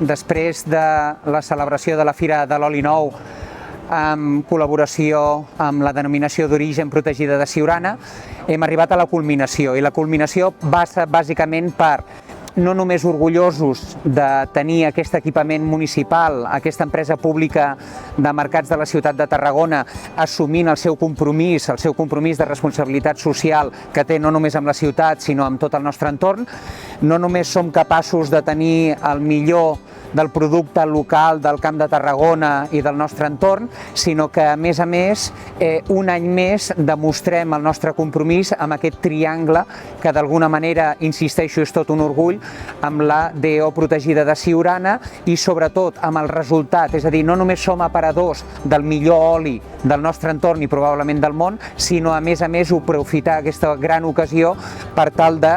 després de la celebració de la Fira de l'Oli Nou, en col·laboració amb la denominació d'origen protegida de Siurana, hem arribat a la culminació. I la culminació passa bàsicament per no només orgullosos de tenir aquest equipament municipal, aquesta empresa pública de mercats de la ciutat de Tarragona, assumint el seu compromís de responsabilitat social que té no només amb la ciutat, sinó amb tot el nostre entorn. No només som capaços de tenir el millor del producte local del Camp de Tarragona i del nostre entorn, sinó que, a més, un any més demostrem el nostre compromís amb aquest triangle que, d'alguna manera, insisteixo, és tot un orgull, amb la DO protegida de Siurana i, sobretot, amb el resultat. És a dir, no només som aparadors del millor oli del nostre entorn i probablement del món, sinó, a més, aprofitar aquesta gran ocasió per tal de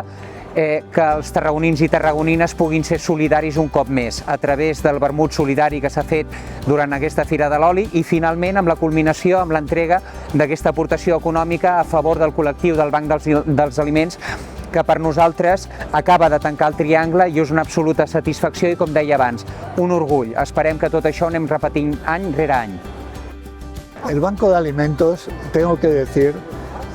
que els tarragonins i tarragonines puguin ser solidaris un cop més a través del vermut solidari que s'ha fet durant aquesta Fira de l'Oli i finalment amb la culminació, amb l'entrega d'aquesta aportació econòmica a favor del col·lectiu del Banc dels Aliments, que per nosaltres acaba de tancar el triangle i és una absoluta satisfacció i, com deia abans, un orgull. Esperem que tot això ho anem repetint any rere any. El Banco de Alimentos, tengo que decir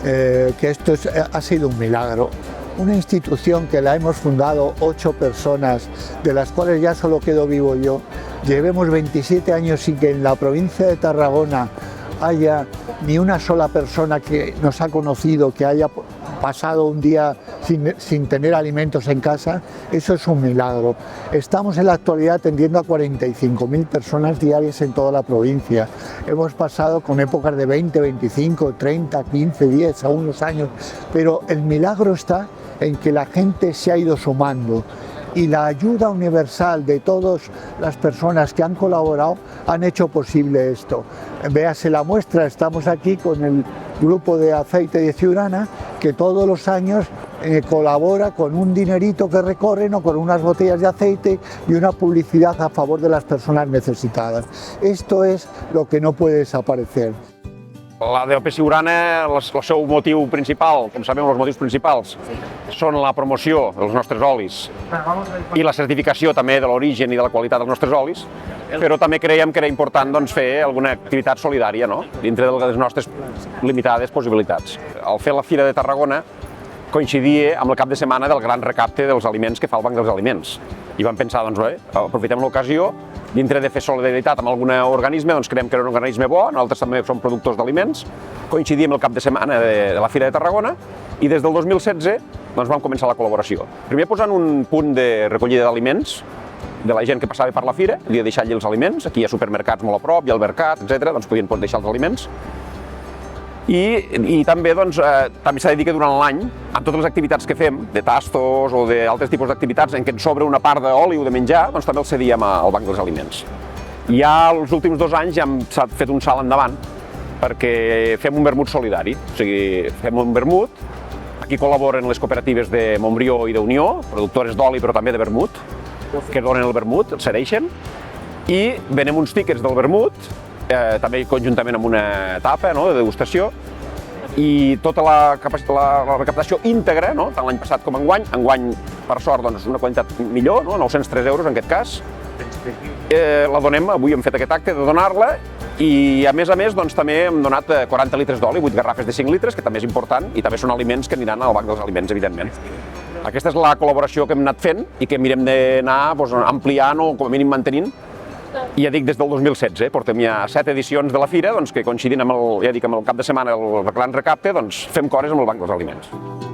que esto ha sido un milagro. Una institución que la hemos fundado 8 personas, de las cuales ya solo quedo vivo yo. Llevemos 27 años sin que en la provincia de Tarragona haya ni una sola persona que nos ha conocido, que haya pasado un día sin tener alimentos en casa. Eso es un milagro. Estamos en la actualidad atendiendo a 45.000 personas diarias en toda la provincia. Hemos pasado con épocas de 20, 25, 30, 15, 10, a unos años, pero el milagro está en que la gente se ha ido sumando y la ayuda universal de todas las personas que han colaborado han hecho posible esto. Véase la muestra, estamos aquí con el grupo de aceite de Siurana que todos los años colabora con un dinerito que recorren o con unas botellas de aceite y una publicidad a favor de las personas necesitadas. Esto es lo que no puede desaparecer. La DOP Siurana, el seu motiu principal, com sabem, els motius principals són la promoció dels nostres olis i la certificació també de l'origen i de la qualitat dels nostres olis, però també creiem que era important fer alguna activitat solidària dintre de les nostres limitades possibilitats. Al fer la Fira de Tarragona coincidia amb el cap de setmana del gran recapte dels aliments que fa el Banc dels Aliments i vam pensar, aprofitem l'ocasió, dintre de fer solidaritat amb algun organisme, creiem que era un organisme bo, nosaltres també som productors d'aliments, coincidíem el cap de setmana de la Fira de Tarragona i des del 2016 vam començar la col·laboració. Primer posant un punt de recollida d'aliments de la gent que passava per la fira, podia deixar allí els aliments, aquí hi ha supermercats molt a prop, hi ha el mercat, etc., podien deixar els aliments. I també s'ha de dir que durant l'any, amb totes les activitats que fem, de tastos o d'altres tipus d'activitats en què ens sobra una part d'oli o de menjar, també els cedíem al Banc dels Aliments. Ja els últims 2 anys ja hem fet un salt endavant perquè fem un vermut solidari, o sigui, fem un vermut, aquí col·laboren les cooperatives de Montbrió i d'Unió, productores d'oli però també de vermut, que donen el vermut, el cedeixen, i venem uns tíquets del vermut, també conjuntament amb una etapa de degustació, i tota la recaptació íntegra, tant l'any passat com enguany, per sort, una quantitat millor, 903 euros en aquest cas, la donem, avui hem fet aquest acte de donar-la, i a més també hem donat 40 litres d'oli, 8 garrafes de 5 litres, que també és important, i també són aliments que aniran al Banc dels Aliments, evidentment. Aquesta és la col·laboració que hem anat fent i que mirem d'anar ampliant o com a mínim mantenint. I ja dic, des del 2016, portem ja 7 edicions de la Fira que coincidint amb el cap de setmana del gran recapte, fem coses amb el Banc dels Aliments.